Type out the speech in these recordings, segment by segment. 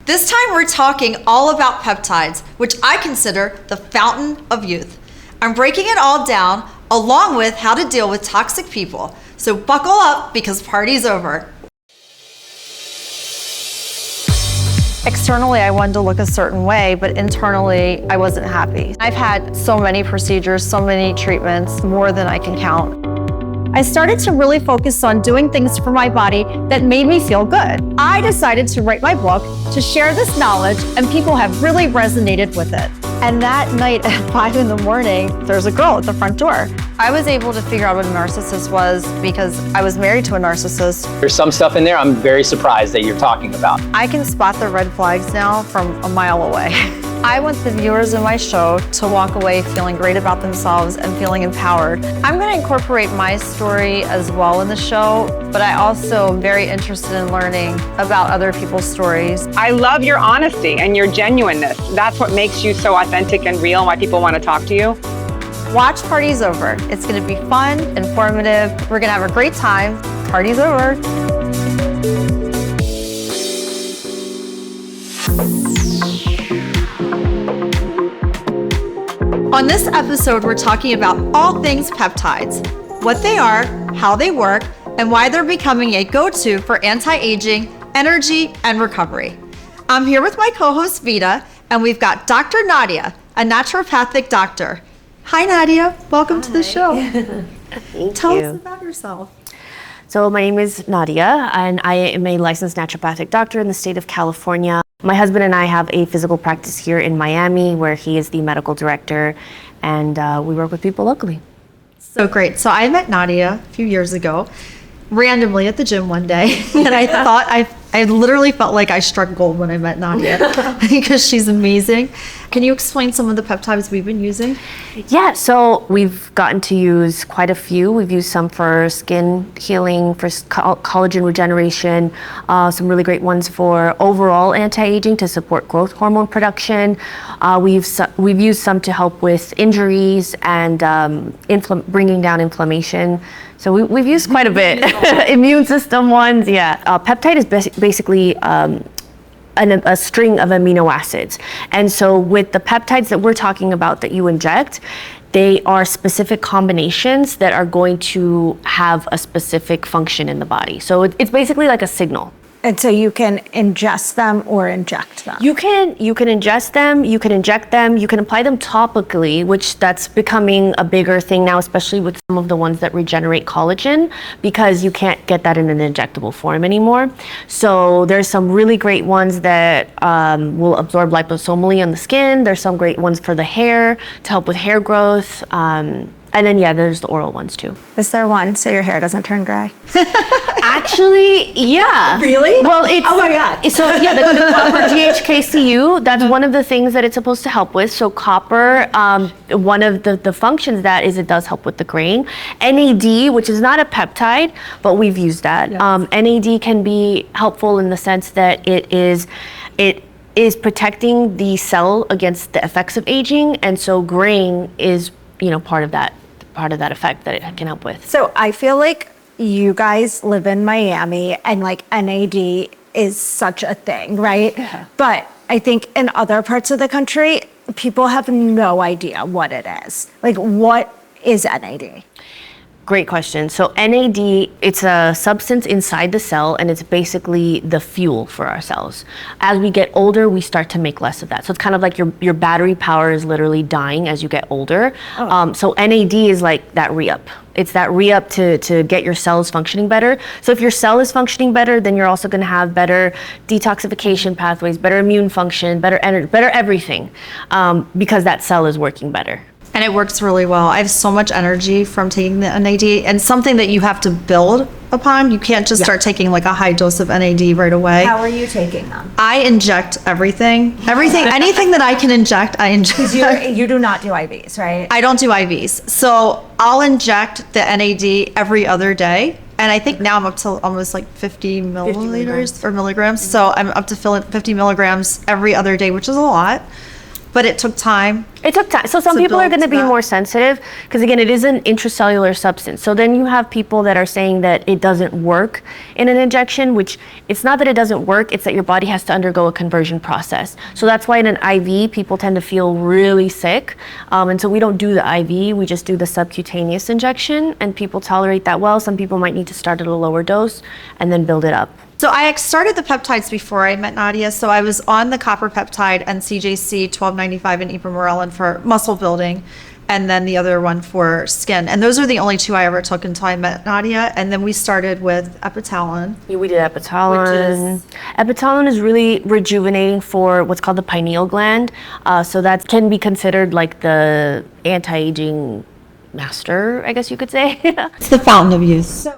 This time we're talking all about peptides, which I consider the fountain of youth. I'm breaking it all down, along with how to deal with toxic people. So buckle up because party's over. Externally, I wanted to look a certain way, but internally, I wasn't happy. I've had so many procedures, so many treatments, more than I can count. I started to really focus on doing things for my body that made me feel good. I decided to write my book to share this knowledge, and people have really resonated with it. And that night at 5 in the morning, there's a girl at the front door. I was able to figure out what a narcissist was because I was married to a narcissist. There's some stuff in there I'm very surprised that you're talking about. I can spot the red flags now from a mile away. I want the viewers in my show to walk away feeling great about themselves and feeling empowered. I'm going to incorporate my story as well in the show, but I also am very interested in learning about other people's stories. I love your honesty and your genuineness. That's what makes you so authentic and real and why people want to talk to you. Watch Party's Over. It's going to be fun, informative. We're going to have a great time. Party's over. On this episode, we're talking about all things peptides, what they are, how they work, and why they're becoming a go-to for anti-aging, energy, and recovery. I'm here with my co-host Brita, and we've got Dr. Nadia, a naturopathic doctor. Hi, Nadia. Welcome to the show. Tell us about yourself. So my name is Nadia, and I am a licensed naturopathic doctor in the state of California. My husband and I have a physical practice here in Miami where he is the medical director, and we work with people locally. So great. So I met Nadia a few years ago, randomly at the gym one day, and I thought I literally felt like I struck gold when I met Nadia because she's amazing. Can you explain some of the peptides we've been using? Yeah, so we've gotten to use quite a few. We've used some for skin healing, for collagen regeneration, some really great ones for overall anti-aging to support growth hormone production. We've used some to help with injuries and bringing down inflammation. So we've used quite a bit. Immune system ones, yeah. Peptide is basically a string of amino acids. And so with the peptides that we're talking about that you inject, they are specific combinations that are going to have a specific function in the body. So it's basically like a signal. And so you can ingest them or inject them? You can ingest them, you can inject them, you can apply them topically, which that's becoming a bigger thing now, especially with some of the ones that regenerate collagen, because you can't get that in an injectable form anymore. So there's some really great ones that will absorb liposomally on the skin. There's some great ones for the hair to help with hair growth. And then, yeah, there's the oral ones too. Is there one so your hair doesn't turn gray? Actually, yeah. Really? Well, it's... Oh my God. So, yeah, the copper GHKCU, that's one of the things that it's supposed to help with. So copper, one of the functions that is it does help with the graying. NAD, which is not a peptide, but we've used that. Yes. NAD can be helpful in the sense that it is protecting the cell against the effects of aging. And so graying is, part of that effect that it can help with. So I feel like you guys live in Miami and like NAD is such a thing, right? Yeah. But I think in other parts of the country, people have no idea what it is. Like, what is NAD? Great question. So NAD, it's a substance inside the cell, and it's basically the fuel for our cells. As we get older, we start to make less of that. So it's kind of like your battery power is literally dying as you get older. Oh. So NAD is like that re-up. It's that re-up to get your cells functioning better. So if your cell is functioning better, then you're also going to have better detoxification pathways, better immune function, better energy, better everything, because that cell is working better. And it works really well. I have so much energy from taking the NAD, and something that you have to build upon. You can't just start taking like a high dose of NAD right away. How are you taking them? I inject everything, anything that I can inject, I inject. You do not do IVs, right? I don't do IVs. So I'll inject the NAD every other day. And I think now I'm up to almost like 50 milliliters or milligrams. So I'm up to 50 milligrams every other day, which is a lot. But it took time. It took time. So some To people are build going to be that. more sensitive because, again, it is an intracellular substance. So then you have people that are saying that it doesn't work in an injection, which it's not that it doesn't work, it's that your body has to undergo a conversion process. So that's why in an IV, people tend to feel really sick. And so we don't do the IV, we just do the subcutaneous injection, and people tolerate that well. Some people might need to start at a lower dose and then build it up. So I started the peptides before I met Nadia. So I was on the copper peptide and CJC 1295 and ipamorelin for muscle building, and then the other one for skin. And those are the only two I ever took until I met Nadia. And then we started with epitalon. We did epitalon. Epitalon is really rejuvenating for what's called the pineal gland. So that can be considered like the anti-aging master, I guess you could say. It's the fountain of youth. So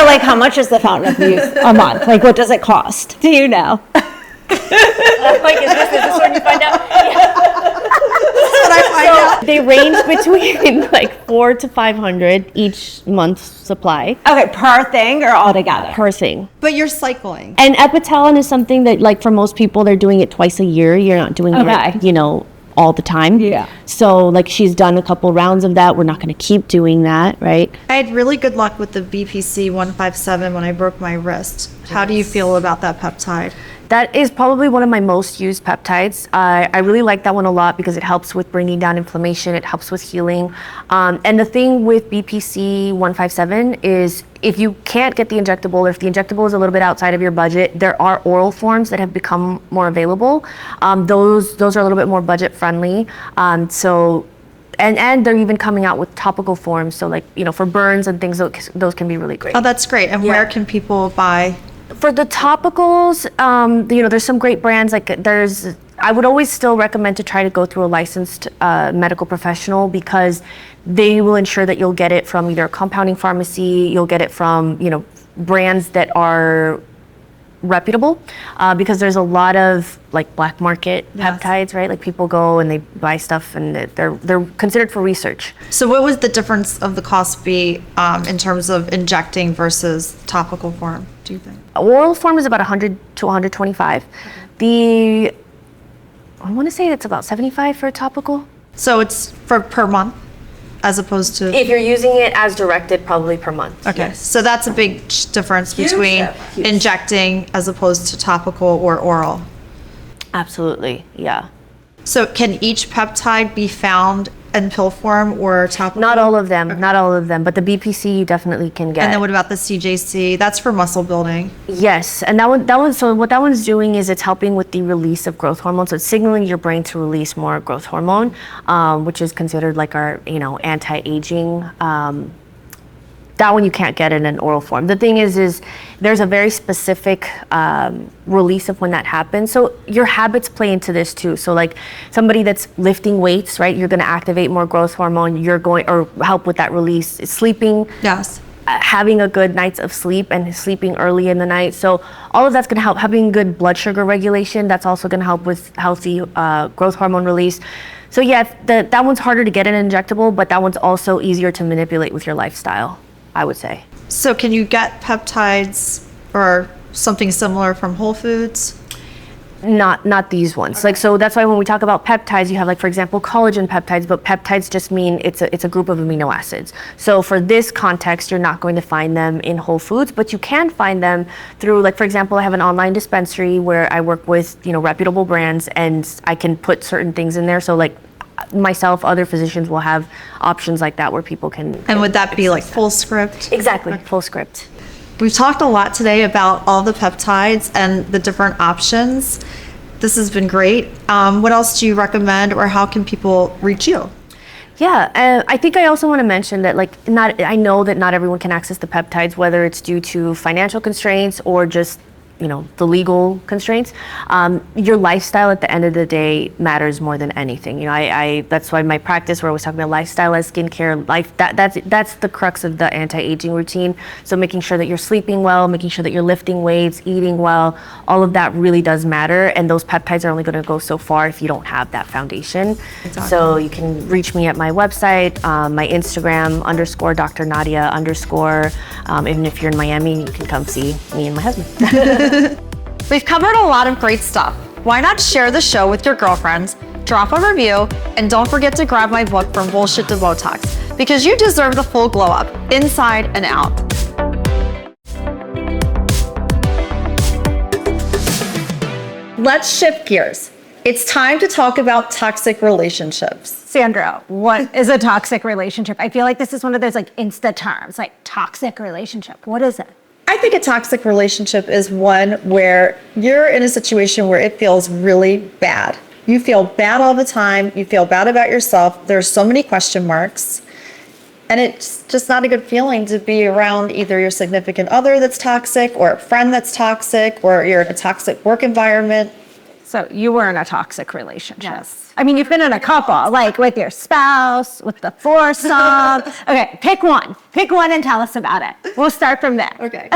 like, how much is the fountain of youth a month? Like, what does it cost? Do you know? Like, is this when you find out? But I find out. They range between like 400 to 500 each month's supply Okay, per thing or all together? per thing. But you're cycling. And epitalon is something that, like, for most people, they're doing it twice a year. You're not doing Okay. it, all the time. Yeah. So, like, she's done a couple rounds of that. We're not going to keep doing that, right? I had really good luck with the BPC 157 when I broke my wrist. How do you feel about that peptide? That is probably one of my most used peptides. I really like that one a lot because it helps with bringing down inflammation. It helps with healing. And the thing with BPC 157 is if you can't get the injectable, or if the injectable is a little bit outside of your budget, there are oral forms that have become more available. Those are a little bit more budget friendly. And they're even coming out with topical forms. So, like, for burns and things, those can be really great. Oh, that's great. And where can people buy? For the topicals, there's some great brands. I would always still recommend to try to go through a licensed medical professional because they will ensure that you'll get it from either a compounding pharmacy, you'll get it from, brands that are reputable, because there's a lot of like black market peptides, right? Like people go and they buy stuff and they're considered for research. So what would the difference of the cost be in terms of injecting versus topical form, do you think? Oral form is about 100 to 125. I want to say it's about 75 for a topical. So it's for per month as opposed to... If you're using it as directed, probably per month. Okay, Yes. so that's a big difference between injecting as opposed to topical or oral. Absolutely, yeah. So can each peptide be found in pill form or topical? Not all of them, not all of them, but the BPC you definitely can get. And then what about the CJC? That's for muscle building. Yes, and so what that one's doing is it's helping with the release of growth hormone. So it's signaling your brain to release more growth hormone, which is considered like our, anti-aging. That one you can't get in an oral form. The thing is there's a very specific release of when that happens. So your habits play into this too. So like somebody that's lifting weights, right? You're going to activate more growth hormone. Or help with that release. Sleeping. Yes. Having a good nights of sleep and sleeping early in the night. So all of that's going to help. Having good blood sugar regulation, that's also going to help with healthy growth hormone release. So yeah, that one's harder to get an injectable, but that one's also easier to manipulate with your lifestyle, I would say. So can you get peptides or something similar from Whole Foods? Not these ones. Okay. Like, so that's why when we talk about peptides, you have, like, for example, collagen peptides, but peptides just mean it's a group of amino acids. So for this context, you're not going to find them in Whole Foods, but you can find them through, like, for example, I have an online dispensary where I work with, reputable brands, and I can put certain things in there. So like myself, other physicians will have options like that where people can. And would that be like full script? Exactly, full script. We've talked a lot today about all the peptides and the different options. This has been great. What else do you recommend, or how can people reach you? Yeah, I think I also want to mention that, I know that not everyone can access the peptides, whether it's due to financial constraints or just the legal constraints. Your lifestyle at the end of the day matters more than anything. I that's why my practice, where I was talking about lifestyle as skincare, that's the crux of the anti-aging routine. So making sure that you're sleeping well, making sure that you're lifting weights, eating well, all of that really does matter. And those peptides are only going to go so far if you don't have that foundation. Exactly. So you can reach me at my website, my Instagram _Dr. Nadia _. Even if you're in Miami, you can come see me and my husband. We've covered a lot of great stuff. Why not share the show with your girlfriends drop a review, and don't forget to grab my book From Bullshit to Botox, because you deserve the full glow up, inside and out. Let's shift gears. It's time to talk about toxic relationships. Sandra, what is a toxic relationship? I feel like this is one of those like Insta terms, like toxic relationship. What is it? I think a toxic relationship is one where you're in a situation where it feels really bad. You feel bad all the time. You feel bad about yourself. There's so many question marks. And it's just not a good feeling to be around either your significant other that's toxic, or a friend that's toxic, or you're in a toxic work environment. So you were in a toxic relationship. Yes. I mean, you've been in a couple, like with your spouse, with the foursome. Okay, pick one. Pick one and tell us about it. We'll start from there. Okay.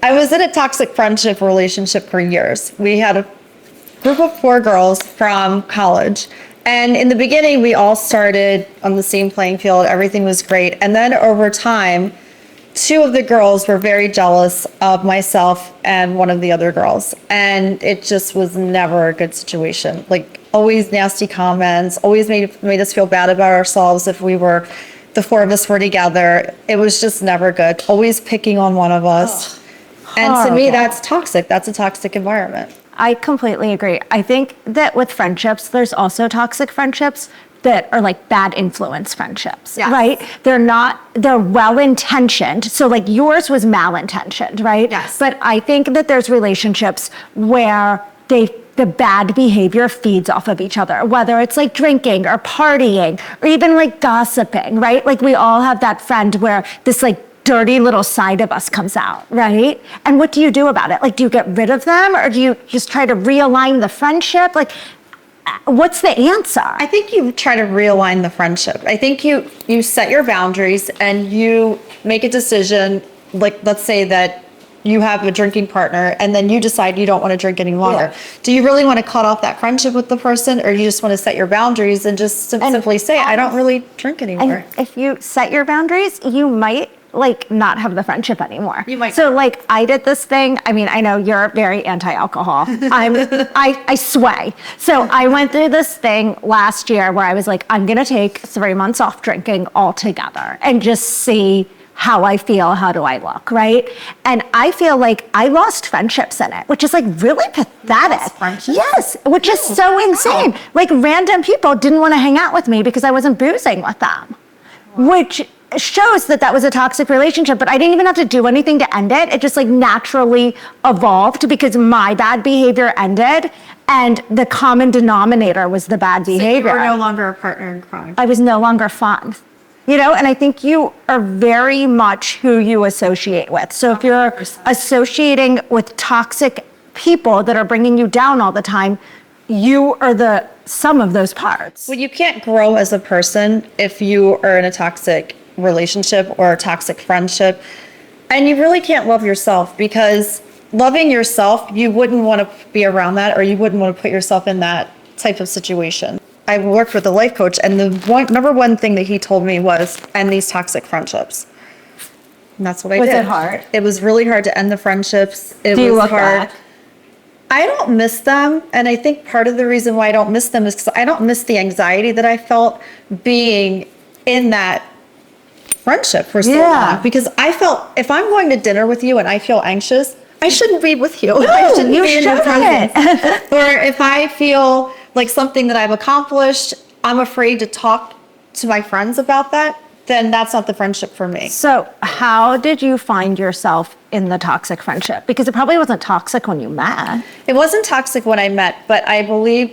I was in a toxic friendship relationship for years. We had a group of 4 girls from college. And in the beginning, we all started on the same playing field. Everything was great. And then over time, 2 of the girls were very jealous of myself and one of the other girls. And it just was never a good situation. Like, always nasty comments, always made us feel bad about ourselves if the 4 of us were together. It was just never good. Always picking on one of us. And to me, that's toxic. That's a toxic environment. I completely agree. I think that with friendships, there's also toxic friendships that are like bad influence friendships, Yes. right? They're well-intentioned. So like yours was malintentioned, right? Yes. But I think that there's relationships where the bad behavior feeds off of each other, whether it's like drinking or partying or even like gossiping, right? Like we all have that friend where this like dirty little side of us comes out, right? And what do you do about it? Like, do you get rid of them, or do you just try to realign the friendship? Like, what's the answer? I think you try to realign the friendship. I think you set your boundaries and you make a decision. Like, let's say that you have a drinking partner and then you decide you don't want to drink any longer. Yeah. Do you really want to cut off that friendship with the person, or you just want to set your boundaries and just simply say, I don't really drink anymore? And if you set your boundaries, you might like not have the friendship anymore. You might. So like I did this thing. I mean, I know you're very anti-alcohol. I sway. So I went through this thing last year where I was like, I'm gonna take 3 months off drinking altogether and just see how I feel, how do I look, right? And I feel like I lost friendships in it, which is like really pathetic. Friendships? Yes, which is so insane. Like random people didn't want to hang out with me because I wasn't boozing with them, which shows that was a toxic relationship, but I didn't even have to do anything to end it. It just like naturally evolved because my bad behavior ended and the common denominator was the bad behavior. You were no longer a partner in crime. I was no longer fun. You know, and I think you are very much who you associate with. So if you're 100%. associating with toxic people that are bringing you down all the time, you are the sum of those parts. Well, you can't grow as a person if you are in a toxic relationship or a toxic friendship. And you really can't love yourself, because loving yourself, you wouldn't want to be around that, or you wouldn't want to put yourself in that type of situation. I worked with a life coach, and the number one thing that he told me was end these toxic friendships. And that's what I did. Was it hard? It was really hard to end the friendships. It Do you was look hard. back? I don't miss them. And I think part of the reason why I don't miss them is because I don't miss the anxiety that I felt being in that friendship for so Yeah. long. Because I felt if I'm going to dinner with you and I feel anxious, I shouldn't be with you. No, I shouldn't you be in your shouldn't. presence. Or if I feel like something that I've accomplished, I'm afraid to talk to my friends about that, then that's not the friendship for me. So how did you find yourself in the toxic friendship? Because it probably wasn't toxic when you met. It wasn't toxic when I met, but I believe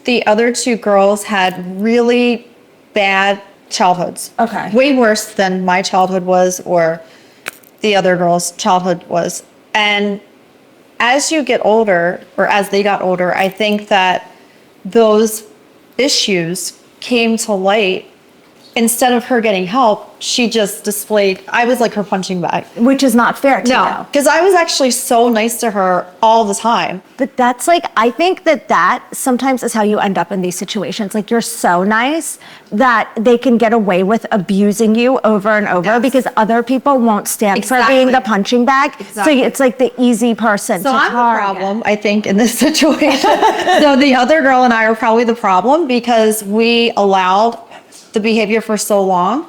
the other 2 girls had really bad childhoods. Okay. Way worse than my childhood was, or the other girls' childhood was. And as you get older, or as they got older, I think that those issues came to light instead of her getting help, she just displayed, I was like her punching bag. Which is not fair to No, you. because I was actually so nice to her all the time. But that's like, I think that sometimes is how you end up in these situations. Like you're so nice that they can get away with abusing you over and over because other people won't stand for being the punching bag. Exactly. So it's like the easy person So to I'm the target. problem, I think, in this situation. So the other girl and I are probably the problem because we allowed the behavior for so long,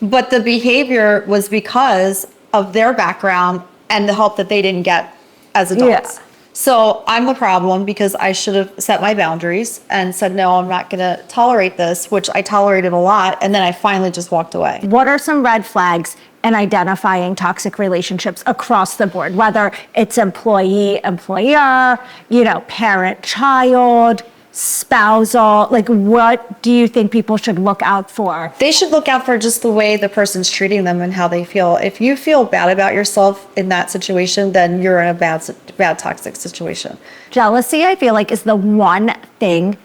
but the behavior was because of their background and the help that they didn't get as adults. Yeah. So I'm the problem because I should have set my boundaries and said, no, I'm not going to tolerate this, which I tolerated a lot. And then I finally just walked away. What are some red flags in identifying toxic relationships across the board, whether it's employee, employer, parent, child, spousal? Like, what do you think people should look out for? They should look out for just the way the person's treating them and how they feel. If you feel bad about yourself in that situation, then you're in a bad toxic situation. Jealousy, I feel like, is the one thing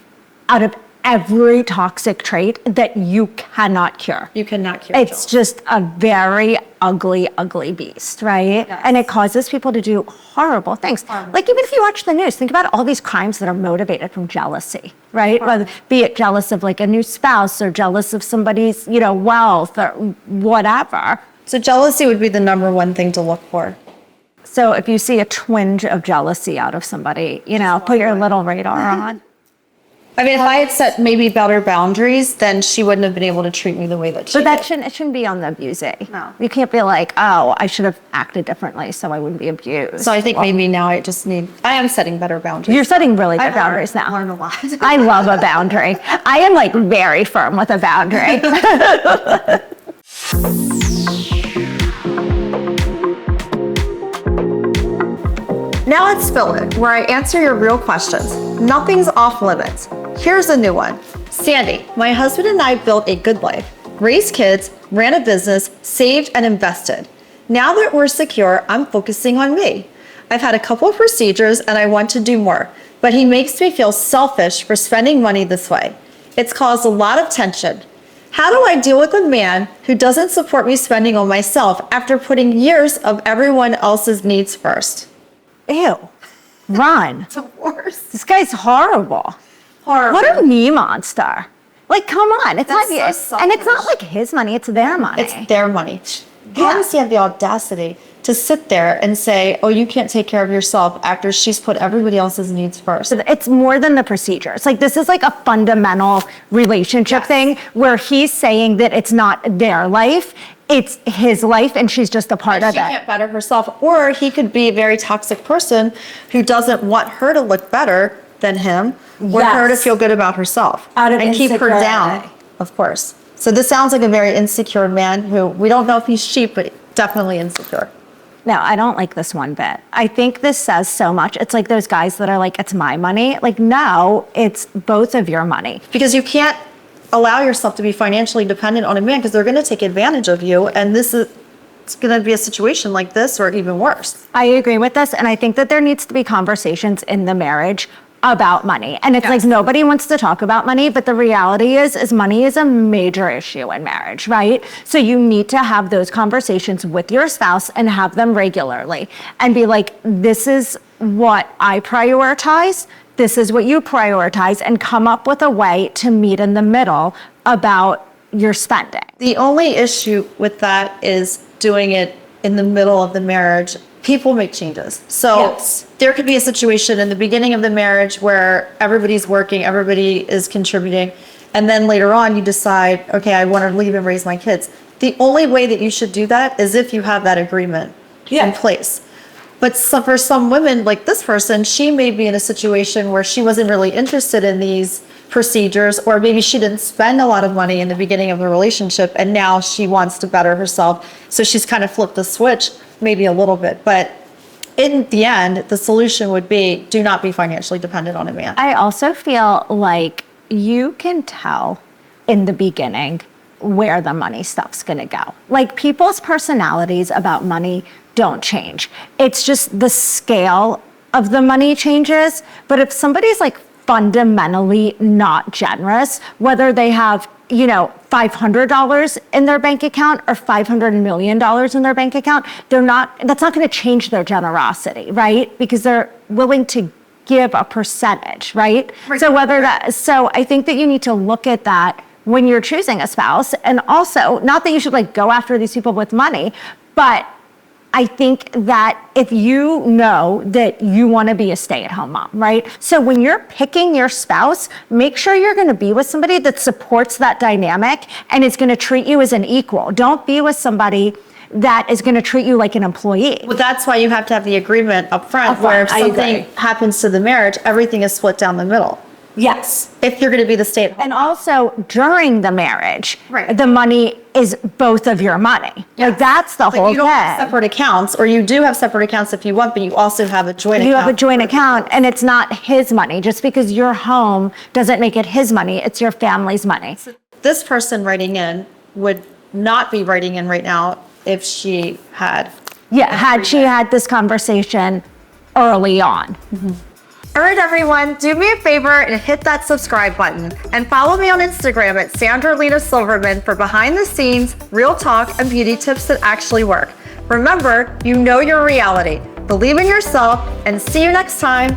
out of every toxic trait that you cannot cure. You cannot cure It's just a very ugly, ugly beast, right? Yes. And it causes people to do horrible things. Like even if you watch the news, think about all these crimes that are motivated from jealousy, right? Whether be it jealous of like a new spouse or jealous of somebody's, wealth or whatever. So jealousy would be the number one thing to look for. So if you see a twinge of jealousy out of somebody, put your little radar on. I mean, if I had set maybe better boundaries, then she wouldn't have been able to treat me the way that she But did. it shouldn't be on the abusing. No. You can't be like, oh, I should have acted differently so I wouldn't be abused. So I think maybe now I am setting better boundaries. You're setting really good I've boundaries now. learned a lot. I love a boundary. I am like very firm with a boundary. Now let's spill it, where I answer your real questions. Nothing's off limits. Here's a new one. Sandy, my husband and I built a good life, raised kids, ran a business, saved and invested. Now that we're secure, I'm focusing on me. I've had a couple of procedures and I want to do more, but he makes me feel selfish for spending money this way. It's caused a lot of tension. How do I deal with a man who doesn't support me spending on myself after putting years of everyone else's needs first? Ew. Run. Worse. This guy's horrible. Horrible. What a me monster. Like, come on. It's That's not so and it's not selfish. like his money, it's their money. It's their money. How does he have the audacity to sit there and say, oh, you can't take care of yourself after she's put everybody else's needs first? It's more than the procedures. Like this is like a fundamental relationship thing where he's saying that it's not their life, it's his life and she's just a part of She it. can't better herself. Or he could be a very toxic person who doesn't want her to look better than him or her to Yes. feel good about herself Out of and keep her insecurity. down, of course. So this sounds like a very insecure man who we don't know if he's cheap, but definitely insecure. No, I don't like this one bit. I think this says so much. It's like those guys that are like, it's my money. Like, no, it's both of your money. Because you can't allow yourself to be financially dependent on a man because they're going to take advantage of you. And it's going to be a situation like this or even worse. I agree with this. And I think that there needs to be conversations in the marriage about money. And it's like nobody wants to talk about money, but the reality is money is a major issue in marriage, right? So you need to have those conversations with your spouse and have them regularly and be like, this is what I prioritize. This is what you prioritize, and come up with a way to meet in the middle about your spending. The only issue with that is doing it in the middle of the marriage. People make changes. So there could be a situation in the beginning of the marriage where everybody's working, everybody is contributing. And then later on you decide, okay, I want to leave and raise my kids. The only way that you should do that is if you have that agreement in place. But for some women, like this person, she may be in a situation where she wasn't really interested in these procedures, or maybe she didn't spend a lot of money in the beginning of the relationship and now she wants to better herself. So she's kind of flipped the switch maybe a little bit. But in the end, the solution would be do not be financially dependent on a man. I also feel like you can tell in the beginning where the money stuff's gonna go. Like people's personalities about money don't change. It's just the scale of the money changes. But if somebody's like fundamentally not generous, whether they have $500 in their bank account or $500 million in their bank account, that's not going to change their generosity, right? Because they're willing to give a percentage, right? So I think that you need to look at that when you're choosing a spouse. And also, not that you should go after these people with money, but I think that if you know that you want to be a stay-at-home mom, right? So when you're picking your spouse, make sure you're going to be with somebody that supports that dynamic and is going to treat you as an equal. Don't be with somebody that is going to treat you like an employee. Well, that's why you have to have the agreement up front where if something happens to the marriage, everything is split down the middle. Yes. If you're going to be the stay-at-home. And also during the marriage, Right. the money is both of your money. That's the whole You don't have thing. separate accounts, or you do have separate accounts if you want, but you also have a joint account. You have a joint account and it's not his money. Just because you're home doesn't make it his money. It's your family's money. This person writing in would not be writing in right now if she had. Yeah, had she had this conversation early on. All right, everyone, do me a favor and hit that subscribe button and follow me on Instagram at Sandra Lena Silverman for behind the scenes, real talk, and beauty tips that actually work. Remember, you know your reality. Believe in yourself and see you next time.